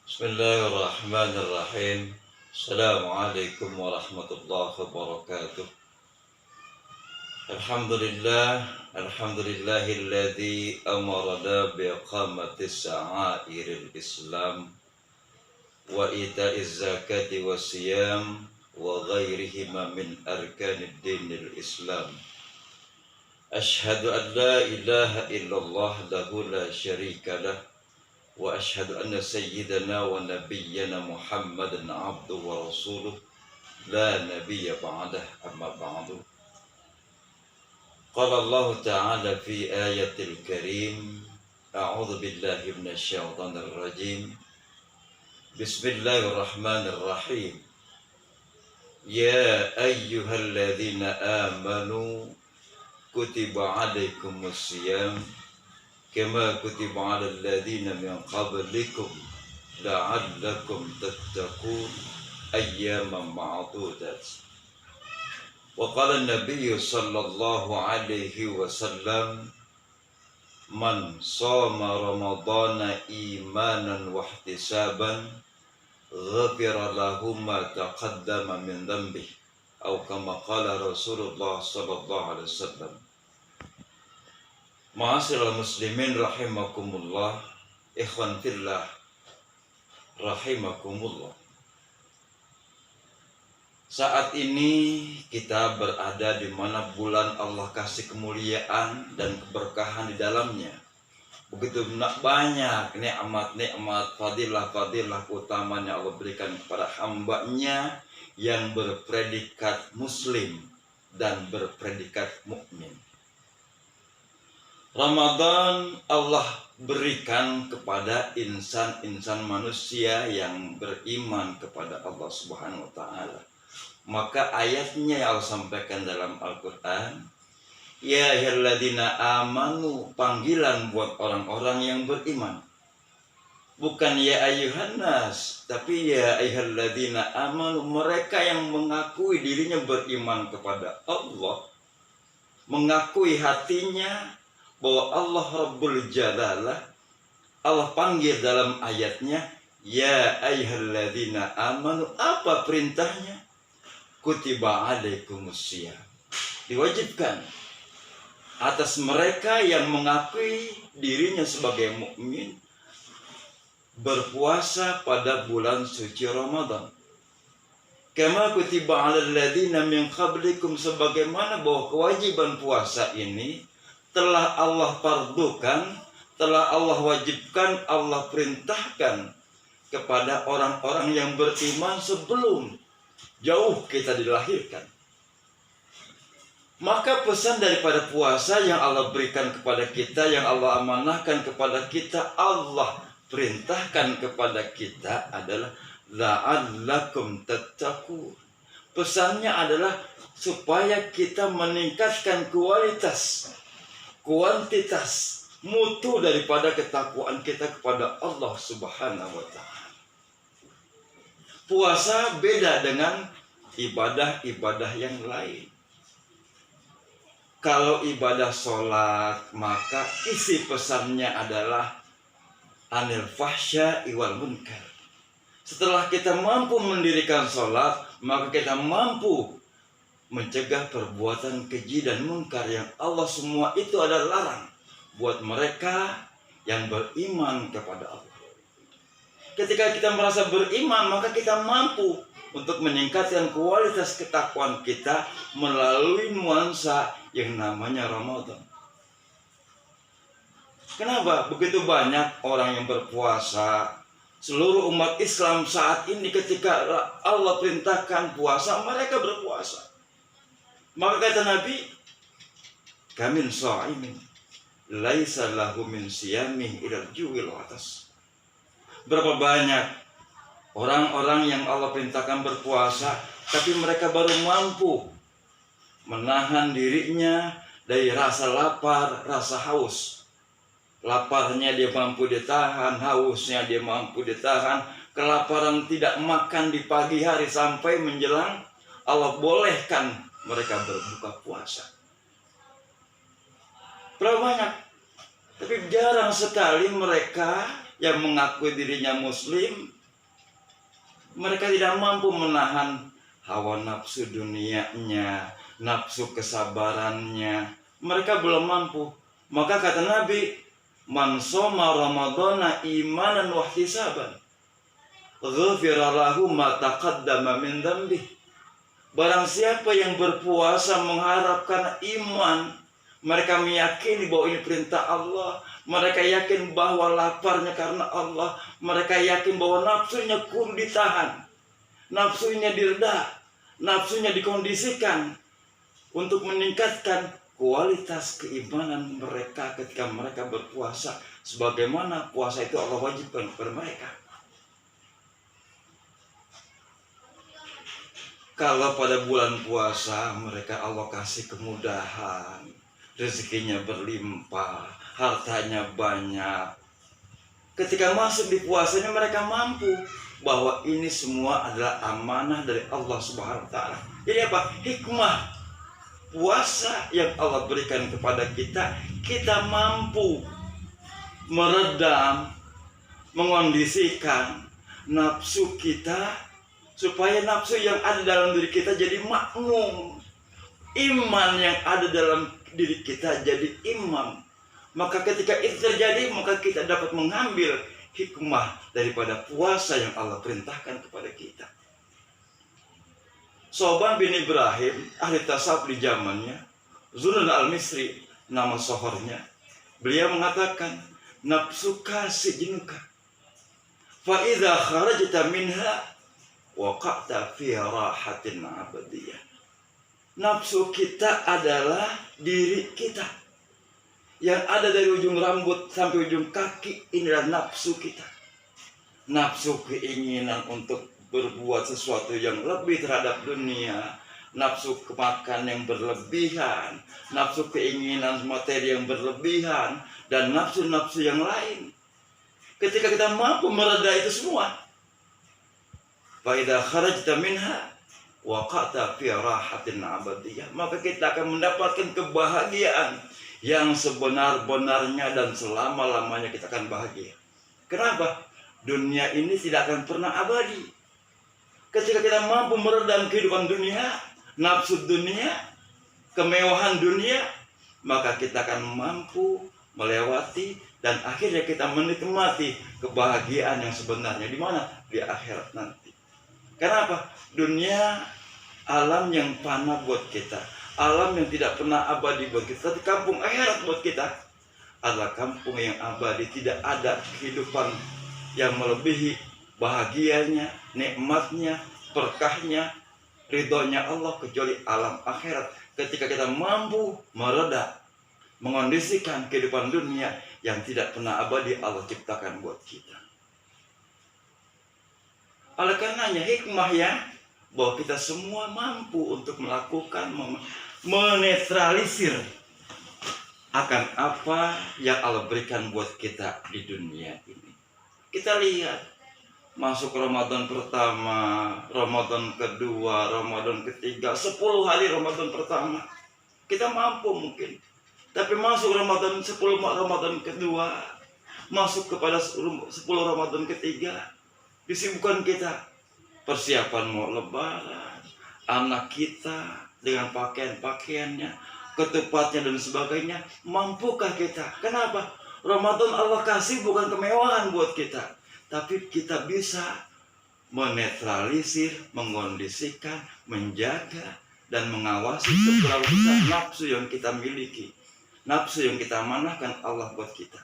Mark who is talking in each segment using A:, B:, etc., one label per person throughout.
A: Bismillahirrahmanirrahim. Assalamualaikum warahmatullahi wabarakatuh. Alhamdulillahilladzi amarna biiqamatis sya'airil Islam wa ita'iz zakati wasiyam wa ghairihima min arkanid dinil Islam. Ashhadu an la ilaha illallah lahu la syarika lah wa ashhadu anna sayyidana wa nabiyyana Muhammadan abduhu wa rasuluh la nabiyya ba'dah amma ba'du. Qala Allah ta'ala fi ayatil karim, a'udzu billahi minasy syaithanir rajim. Bismillahirrahmanirrahim. Ya ayyuhalladzina amanu kutiba 'alaikumus syiyam kama kutiba 'alal ladzina min qablikum la'allakum tattaqun ayyaman ma'dudat. Wa qala an-nabiy sallallahu alaihi wasallam man shoma ramadhana imanan wa ihtisaban ghafira lahu ma taqaddama min dhanbihi atau kama qala Rasulullah sallallahu alaihi wasallam. Ma'asyiral muslimin rahimakumullah, ikhwan fillah rahimakumullah. Saat ini kita berada di mana bulan Allah kasih kemuliaan dan keberkahan di dalamnya. Begitu banyak nikmat-nikmat, fadilah-fadilah keutamaan yang Allah berikan kepada hambanya yang berpredikat muslim dan berpredikat mukmin. Ramadan Allah berikan kepada insan-insan manusia yang beriman kepada Allah Subhanahu wa taala. Maka ayatnya yang Allah sampaikan dalam Al-Qur'an, ya ayyuhalladzina amanu, panggilan buat orang-orang yang beriman. Bukan ya ayyuhan nas, tapi ya ayyuhalladzina amanu, mereka yang mengakui dirinya beriman kepada Allah, mengakui hatinya bahwa Allah Rabbul Jalalah. Allah panggil dalam ayatnya, ya ayyuhalladzina amanu. Apa perintahnya? Kutiba alaikumus syiyam. Diwajibkan atas mereka yang mengakui dirinya sebagai mukmin berpuasa pada bulan suci Ramadan. Kama kutiba alal ladzina min qablikum, sebagaimana bahwa kewajiban puasa ini telah Allah fardukan, telah Allah wajibkan, Allah perintahkan kepada orang-orang yang beriman sebelum jauh kita dilahirkan. Maka pesan daripada puasa yang Allah berikan kepada kita, yang Allah amanahkan kepada kita, Allah perintahkan kepada kita adalah la'allakum tattaqun. Pesannya adalah supaya kita meningkatkan kuantitas, mutu daripada ketakwaan kita kepada Allah Subhanahu wa taala. Puasa beda dengan ibadah-ibadah yang lain. Kalau ibadah sholat, maka isi pesannya adalah anil fahsya'i wal munkar. Setelah kita mampu mendirikan sholat, maka kita mampu mencegah perbuatan keji dan munkar yang Allah semua itu adalah larang buat mereka yang beriman kepada Allah. Ketika kita merasa beriman, maka kita mampu untuk meningkatkan kualitas ketakwaan kita melalui nuansa yang namanya Ramadan. Kenapa begitu banyak orang yang berpuasa? Seluruh umat Islam saat ini ketika Allah perintahkan puasa, mereka berpuasa. Maka kata Nabi, kamin sha'imin laisa lahu min siyamih ilal ju'il atas. Berapa banyak orang-orang yang Allah perintahkan berpuasa, tapi mereka baru mampu menahan dirinya dari rasa lapar, rasa haus. Laparnya dia mampu ditahan, hausnya dia mampu ditahan. Kelaparan tidak makan di pagi hari sampai menjelang Allah bolehkan mereka berbuka puasa. Berapa banyak? Tapi jarang sekali mereka yang mengakui dirinya muslim Mereka tidak mampu menahan hawa nafsu dunianya, nafsu kesabarannya. Mereka belum mampu. Maka kata Nabi, man shoma ramadhana imanan wa ihtisaban, ghufira lahu ma taqaddama min dhanbih. Barang siapa yang berpuasa mengharapkan iman, mereka meyakini bahwa ini perintah Allah, mereka yakin bahwa laparnya karena Allah, mereka yakin bahwa nafsunya kudu ditahan, nafsunya direda, nafsunya dikondisikan untuk meningkatkan kualitas keimanan mereka ketika mereka berpuasa, sebagaimana puasa itu Allah wajibkan kepada mereka. Kalau pada bulan puasa mereka Allah kasih kemudahan, rezekinya berlimpah, hartanya banyak. Ketika masuk di puasanya mereka mampu bahwa ini semua adalah amanah dari Allah Subhanahu wa taala. Jadi apa? Hikmah puasa yang Allah berikan kepada kita, kita mampu meredam, mengondisikan nafsu kita supaya nafsu yang ada dalam diri kita jadi makmum, iman yang ada dalam diri kita jadi imam. Maka ketika itu terjadi, maka kita dapat mengambil hikmah daripada puasa yang Allah perintahkan kepada kita. Soban bin Ibrahim, ahli tasawuf di zamannya, Zunnun al-Misri nama sohornya, beliau mengatakan, nafsuka sejenuka, fa idza kharajta minha waqa'ta fi rahatin abadiyah. Nafsu kita adalah diri kita. Yang ada dari ujung rambut sampai ujung kaki, inilah nafsu kita. Nafsu keinginan untuk berbuat sesuatu yang lebih terhadap dunia, nafsu kemakan yang berlebihan, nafsu keinginan materi yang berlebihan, dan nafsu-nafsu yang lain. Ketika kita mampu mereda itu semua, faida kharajta minha waqa'ta fi rahatin abadiyah, maka kita akan mendapatkan kebahagiaan yang sebenar-benarnya dan selama-lamanya kita akan bahagia. Kenapa? Dunia ini tidak akan pernah abadi. Ketika kita mampu meredam kehidupan dunia, nafsu dunia, kemewahan dunia, maka kita akan mampu melewati dan akhirnya kita menikmati kebahagiaan yang sebenarnya di mana? Di akhirat nanti. Kenapa? Dunia alam yang fana buat kita, alam yang tidak pernah abadi buat kita. Tapi kampung akhirat buat kita adalah kampung yang abadi, tidak ada kehidupan yang melebihi bahagianya, nikmatnya, berkahnya, ridhonya Allah kecuali alam akhirat. Ketika kita mampu mereda, mengondisikan kehidupan dunia yang tidak pernah abadi Allah ciptakan buat kita. Oleh karenanya hikmahnya bahwa kita semua mampu untuk melakukan menetralisir akan apa yang Allah berikan buat kita di dunia ini. Kita lihat masuk Ramadan pertama, Ramadan kedua, Ramadan ketiga, 10 hari Ramadan pertama kita mampu mungkin. Tapi masuk Ramadan 10 Ramadan kedua, masuk kepada 10 Ramadan ketiga, disibukkan kita persiapan mau lebaran, anak kita dengan pakaian-pakaiannya, ketupatnya dan sebagainya. Mampukah kita? Kenapa? Ramadan Allah kasih bukan kemewahan buat kita, tapi kita bisa menetralisir, mengondisikan, menjaga dan mengawasi seberapa besar nafsu yang kita miliki, nafsu yang kita amanahkan Allah buat kita.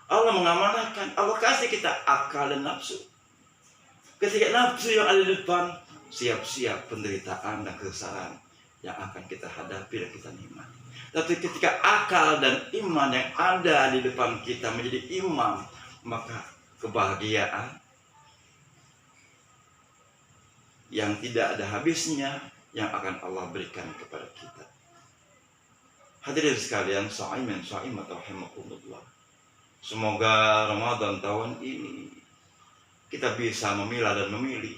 A: Allah mengamanahkan, Allah kasih kita akal dan nafsu. Ketika nafsu yang ada di depan, siap-siap penderitaan dan kesesaran yang akan kita hadapi dan kita nikmati. Tapi ketika akal dan iman yang ada di depan kita menjadi imam, maka kebahagiaan yang tidak ada habisnya yang akan Allah berikan kepada kita. Hadirin sekalian, sha'imin sha'imat rahimakumullah. Semoga Ramadan tahun ini kita bisa memilah dan memilih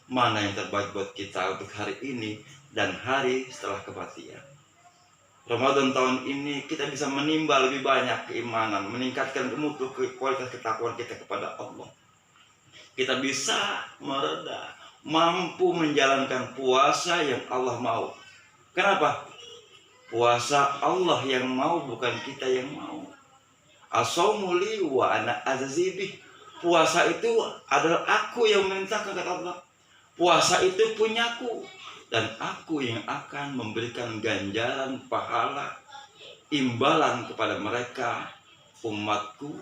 A: mana yang terbaik buat kita untuk hari ini dan hari setelah kematian. Ramadan tahun ini kita bisa menimba lebih banyak keimanan, meningkatkan mutu kualitas ketakwaan kita kepada Allah. kita bisa mereda, mampu menjalankan puasa yang Allah mau. Kenapa? Puasa Allah yang mau, bukan kita yang mau. As-shaumu li wa ana ajzi bih. Puasa itu adalah aku yang memerintahkan, kata Allah. Puasa itu punyaku dan aku yang akan memberikan ganjaran pahala imbalan kepada mereka, umatku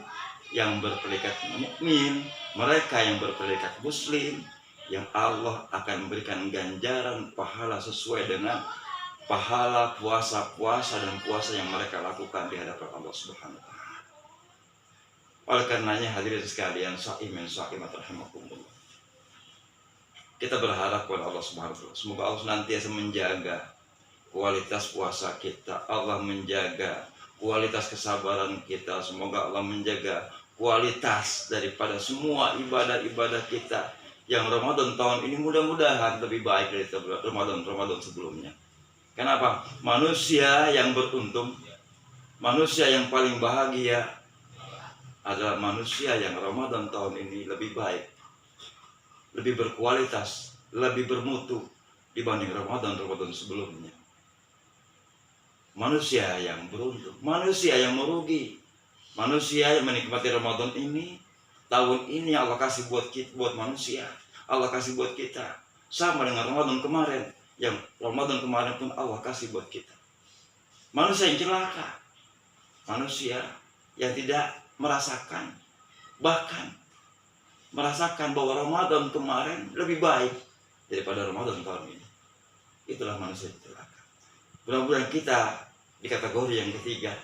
A: yang berpredikat mukmin, mereka yang berpredikat muslim, yang Allah akan memberikan ganjaran pahala sesuai dengan pahala puasa dan puasa yang mereka lakukan di hadapan Allah Subhanahu wa taala. Oleh karenanya hadirin sekalian, sha'imin sha'imat rahimakumullah. Kita berharap kepada Allah Subhanahu wa taala, semoga Allah senantiasa menjaga kualitas puasa kita, Allah menjaga kualitas kesabaran kita, semoga Allah menjaga kualitas daripada semua ibadah-ibadah kita yang Ramadan tahun ini mudah-mudahan lebih baik dari Ramadan sebelumnya. Kenapa? Manusia yang beruntung, manusia yang paling bahagia adalah manusia yang Ramadan tahun ini lebih baik, lebih berkualitas, lebih bermutu dibanding Ramadan sebelumnya. Manusia yang beruntung, manusia yang merugi, manusia yang menikmati Ramadan ini, tahun ini Allah kasih buat manusia, Allah kasih buat kita, sama dengan Ramadan kemarin. Yang Ramadan kemarin pun Allah kasih buat kita. Manusia yang celaka, manusia yang tidak merasakan, bahkan merasakan bahwa Ramadan kemarin lebih baik daripada Ramadan tahun ini. Itulah manusia yang celaka. Mudah-mudahan kita di kategori yang ketiga,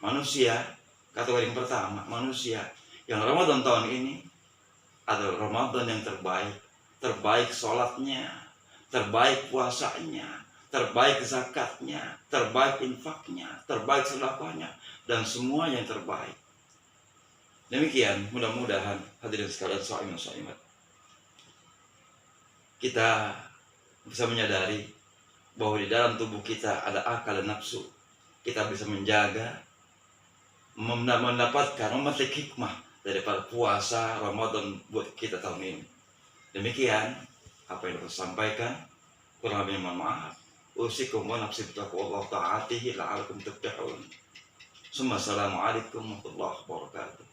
A: manusia. Kategori yang pertama, manusia yang Ramadan tahun ini adalah Ramadan yang terbaik, terbaik sholatnya, terbaik puasanya, terbaik zakatnya, terbaik infaknya, terbaik sedekahnya, dan semua yang terbaik. Demikian, mudah-mudahan hadirin sekalian sha'imin sha'imat, kita bisa menyadari bahwa di dalam tubuh kita ada akal dan nafsu. Kita bisa menjaga, mendapatkan, memetik hikmah daripada puasa Ramadan buat kita tahun ini. Demikian apa yang saya sampaikan, kurang lebih mohon maaf. Usikum wa nafsi bittaqwallah ta'atihi la'alakum tuflihun. Assalamualaikum warahmatullahi wabarakatuh.